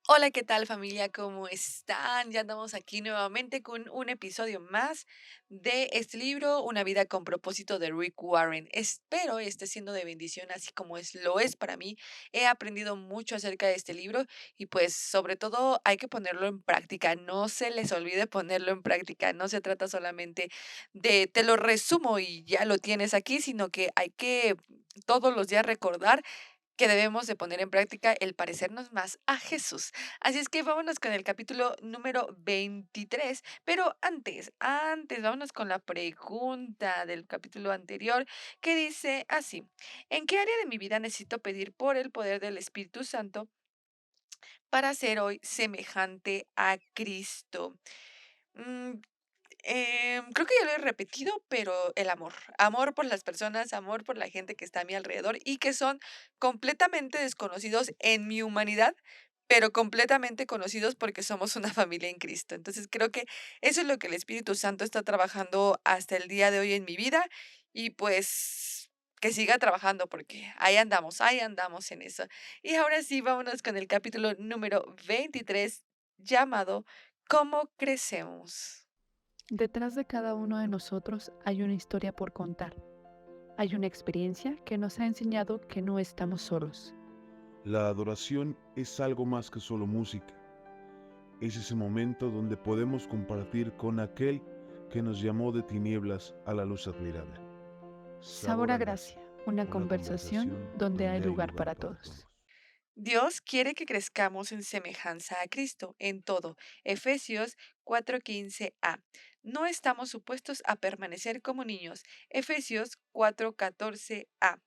Hola, ¿qué tal familia? ¿Cómo están? Ya andamos aquí nuevamente con un episodio más de este libro, Una vida con propósito de Rick Warren. Espero esté siendo de bendición, así como lo es para mí. He aprendido mucho acerca de este libro y pues sobre todo hay que ponerlo en práctica. No se les olvide ponerlo en práctica. No se trata solamente de te lo resumo y ya lo tienes aquí, sino que hay que todos los días recordar que debemos de poner en práctica el parecernos más a Jesús. Así es que vámonos con el capítulo número 23, pero antes, vámonos con la pregunta del capítulo anterior que dice así: ¿en qué área de mi vida necesito pedir por el poder del Espíritu Santo para ser hoy semejante a Cristo? Mm, Creo que ya lo he repetido, pero el amor. Amor por las personas, amor por la gente que está a mi alrededor y que son completamente desconocidos en mi humanidad, pero completamente conocidos porque somos una familia en Cristo. Entonces creo que eso es lo que el Espíritu Santo está trabajando hasta el día de hoy en mi vida y pues que siga trabajando porque ahí andamos en eso. Y ahora sí, vámonos con el capítulo número 23 llamado ¿Cómo crecemos? Detrás de cada uno de nosotros hay una historia por contar. Hay una experiencia que nos ha enseñado que no estamos solos. La adoración es algo más que solo música. Es ese momento donde podemos compartir con aquel que nos llamó de tinieblas a la luz admirable. Sabor Sabor a a gracia, gracia, una una conversación conversación donde hay donde hay lugar lugar para para todos. todos. Dios quiere que crezcamos en semejanza a Cristo en todo. Efesios 4:15a. No estamos supuestos a permanecer como niños. Efesios 4:14a.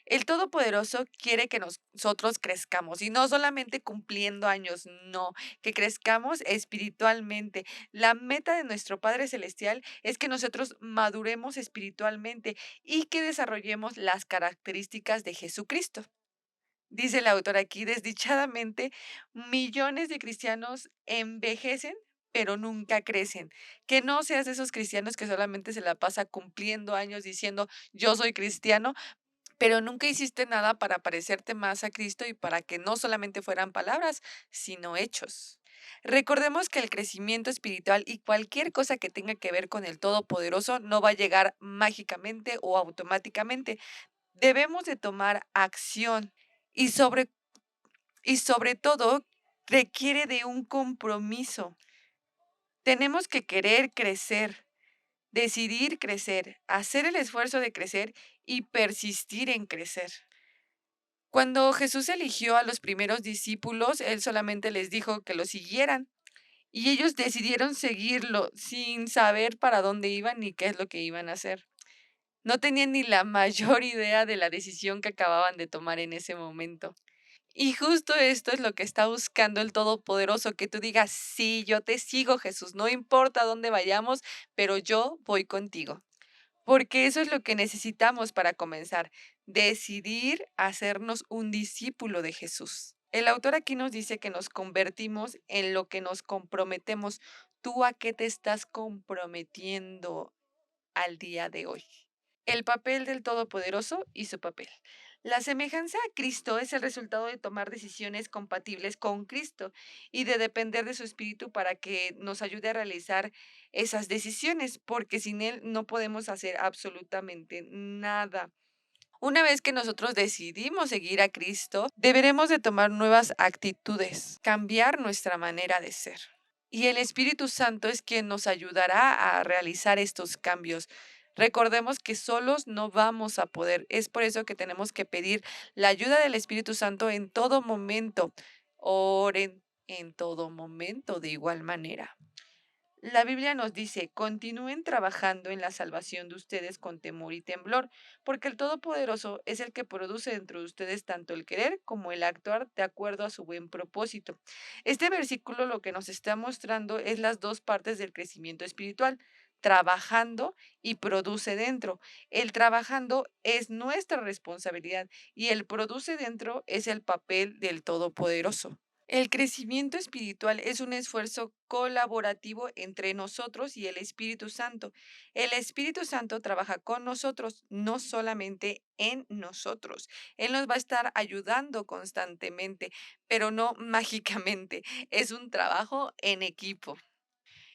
El Todopoderoso quiere que nosotros crezcamos y no solamente cumpliendo años, no, que crezcamos espiritualmente. La meta de nuestro Padre Celestial es que nosotros maduremos espiritualmente y que desarrollemos las características de Jesucristo. Dice el autor aquí, desdichadamente, millones de cristianos envejecen, pero nunca crecen. Que no seas de esos cristianos que solamente se la pasa cumpliendo años diciendo, yo soy cristiano, pero nunca hiciste nada para parecerte más a Cristo y para que no solamente fueran palabras, sino hechos. Recordemos que el crecimiento espiritual y cualquier cosa que tenga que ver con el Todopoderoso no va a llegar mágicamente o automáticamente. Debemos de tomar acción y sobre todo requiere de un compromiso. Tenemos que querer crecer, decidir crecer, hacer el esfuerzo de crecer y persistir en crecer. Cuando Jesús eligió a los primeros discípulos, Él solamente les dijo que lo siguieran y ellos decidieron seguirlo sin saber para dónde iban ni qué es lo que iban a hacer. No tenían ni la mayor idea de la decisión que acababan de tomar en ese momento. Y justo esto es lo que está buscando el Todopoderoso, que tú digas, sí, yo te sigo, Jesús, no importa dónde vayamos, pero yo voy contigo. Porque eso es lo que necesitamos para comenzar, decidir hacernos un discípulo de Jesús. El autor aquí nos dice que nos convertimos en lo que nos comprometemos. ¿Tú a qué te estás comprometiendo al día de hoy? El papel del Todopoderoso y su papel. La semejanza a Cristo es el resultado de tomar decisiones compatibles con Cristo y de depender de su Espíritu para que nos ayude a realizar esas decisiones, porque sin Él no podemos hacer absolutamente nada. Una vez que nosotros decidimos seguir a Cristo, deberemos de tomar nuevas actitudes, cambiar nuestra manera de ser. Y el Espíritu Santo es quien nos ayudará a realizar estos cambios. Recordemos que solos no vamos a poder. Es por eso que tenemos que pedir la ayuda del Espíritu Santo en todo momento. Oren en todo momento de igual manera. La Biblia nos dice, continúen trabajando en la salvación de ustedes con temor y temblor, porque el Todopoderoso es el que produce dentro de ustedes tanto el querer como el actuar de acuerdo a su buen propósito. Este versículo lo que nos está mostrando es las dos partes del crecimiento espiritual, trabajando y produce dentro. El trabajando es nuestra responsabilidad y el produce dentro es el papel del Todopoderoso. El crecimiento espiritual es un esfuerzo colaborativo entre nosotros y el Espíritu Santo. El Espíritu Santo trabaja con nosotros, no solamente en nosotros. Él nos va a estar ayudando constantemente, pero no mágicamente. Es un trabajo en equipo.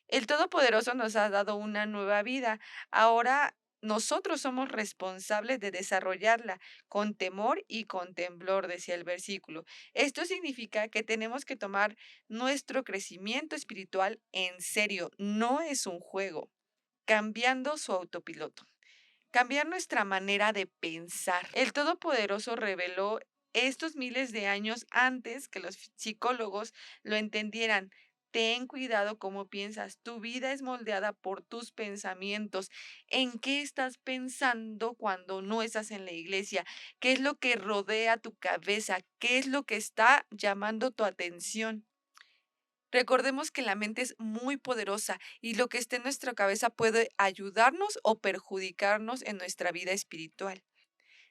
El Todopoderoso nos ha dado una nueva vida. Ahora nosotros somos responsables de desarrollarla con temor y con temblor, decía el versículo. Esto significa que tenemos que tomar nuestro crecimiento espiritual en serio. No es un juego. Cambiando su autopiloto. Cambiar nuestra manera de pensar. El Todopoderoso reveló estos miles de años antes que los psicólogos lo entendieran. Ten cuidado cómo piensas. Tu vida es moldeada por tus pensamientos. ¿En qué estás pensando cuando no estás en la iglesia? ¿Qué es lo que rodea tu cabeza? ¿Qué es lo que está llamando tu atención? Recordemos que la mente es muy poderosa y lo que esté en nuestra cabeza puede ayudarnos o perjudicarnos en nuestra vida espiritual.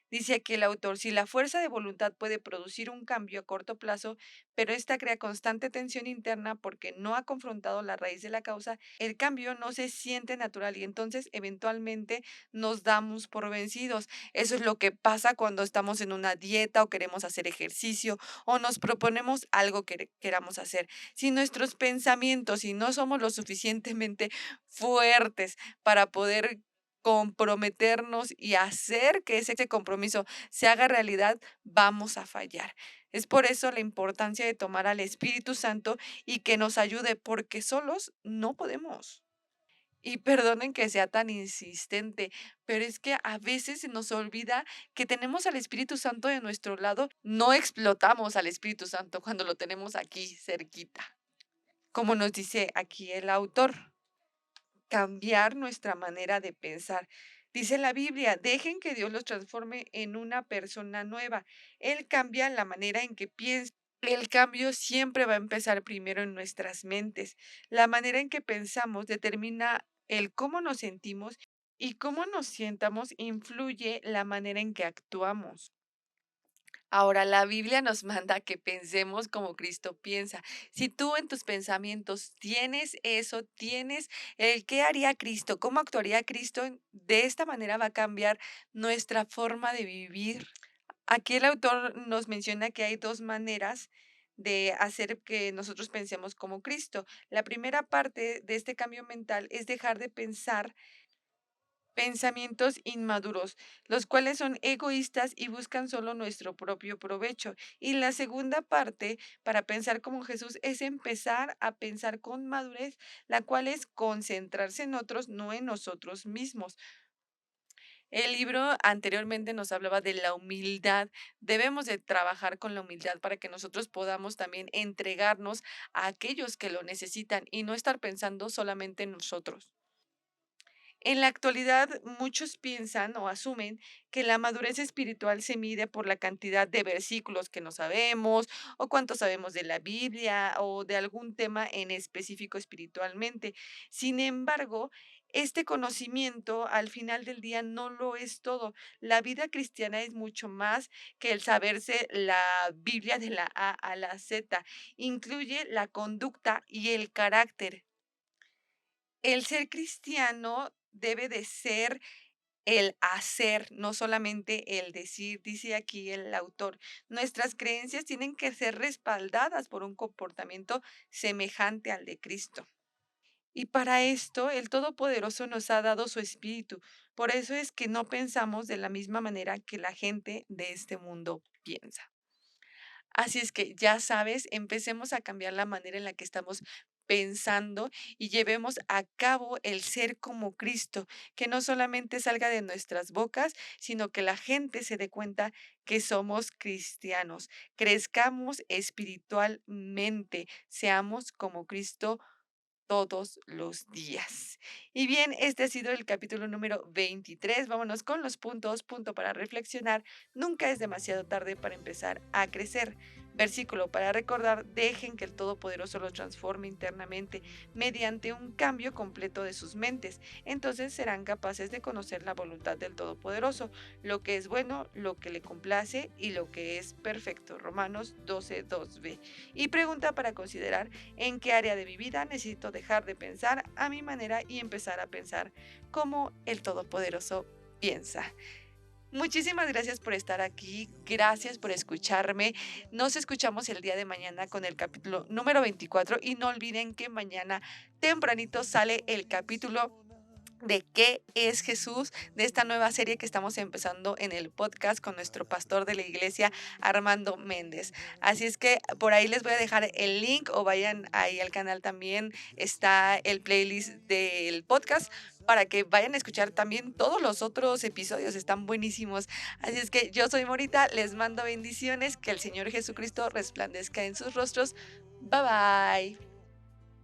Dice aquí el autor, si la fuerza de voluntad puede producir un cambio a corto plazo, pero esta crea constante tensión interna porque no ha confrontado la raíz de la causa, el cambio no se siente natural y entonces eventualmente nos damos por vencidos. Eso es lo que pasa cuando estamos en una dieta o queremos hacer ejercicio o nos proponemos algo que queramos hacer. Si nuestros pensamientos, si no somos lo suficientemente fuertes para poder comprometernos y hacer que ese compromiso se haga realidad, vamos a fallar. Es por eso la importancia de tomar al Espíritu Santo y que nos ayude, porque solos no podemos. Y perdonen que sea tan insistente, pero es que a veces se nos olvida que tenemos al Espíritu Santo de nuestro lado. No explotamos al Espíritu Santo cuando lo tenemos aquí cerquita, como nos dice aquí el autor. Cambiar nuestra manera de pensar. Dice la Biblia, dejen que Dios los transforme en una persona nueva. Él cambia la manera en que piensa. El cambio siempre va a empezar primero en nuestras mentes. La manera en que pensamos determina el cómo nos sentimos y cómo nos sientamos influye la manera en que actuamos. Ahora, la Biblia nos manda que pensemos como Cristo piensa. Si tú en tus pensamientos tienes eso, tienes el qué haría Cristo, cómo actuaría Cristo, de esta manera va a cambiar nuestra forma de vivir. Aquí el autor nos menciona que hay dos maneras de hacer que nosotros pensemos como Cristo. La primera parte de este cambio mental es dejar de pensar pensamientos inmaduros, los cuales son egoístas y buscan solo nuestro propio provecho. Y la segunda parte, para pensar como Jesús, es empezar a pensar con madurez, la cual es concentrarse en otros, no en nosotros mismos. El libro anteriormente nos hablaba de la humildad. Debemos de trabajar con la humildad para que nosotros podamos también entregarnos a aquellos que lo necesitan y no estar pensando solamente en nosotros. En la actualidad, muchos piensan o asumen que la madurez espiritual se mide por la cantidad de versículos que no sabemos, o cuánto sabemos de la Biblia, o de algún tema en específico espiritualmente. Sin embargo, este conocimiento al final del día no lo es todo. La vida cristiana es mucho más que el saberse la Biblia de la A a la Z. Incluye la conducta y el carácter. El ser cristiano debe de ser el hacer, no solamente el decir, dice aquí el autor. Nuestras creencias tienen que ser respaldadas por un comportamiento semejante al de Cristo. Y para esto el Todopoderoso nos ha dado su espíritu. Por eso es que no pensamos de la misma manera que la gente de este mundo piensa. Así es que ya sabes, empecemos a cambiar la manera en la que estamos pensando y llevemos a cabo el ser como Cristo, que no solamente salga de nuestras bocas, sino que la gente se dé cuenta que somos cristianos. Crezcamos espiritualmente, seamos como Cristo todos los días. Y bien, este ha sido el capítulo número 23. Vámonos con los puntos. Punto para reflexionar. Nunca es demasiado tarde para empezar a crecer. Versículo para recordar: dejen que el Todopoderoso los transforme internamente mediante un cambio completo de sus mentes. Entonces serán capaces de conocer la voluntad del Todopoderoso, lo que es bueno, lo que le complace y lo que es perfecto. Romanos 12:2b. Y pregunta para considerar: ¿en qué área de mi vida necesito dejar de pensar a mi manera y empezar a pensar como el Todopoderoso piensa? Muchísimas gracias por estar aquí, gracias por escucharme. Nos escuchamos el día de mañana con el capítulo número 24 y no olviden que mañana tempranito sale el capítulo de qué es Jesús, de esta nueva serie que estamos empezando en el podcast con nuestro pastor de la iglesia, Armando Méndez. Así es que por ahí les voy a dejar el link o vayan ahí al canal, también está el playlist del podcast para que vayan a escuchar también todos los otros episodios, están buenísimos. Así es que yo soy Morita, les mando bendiciones, que el Señor Jesucristo resplandezca en sus rostros. Bye bye.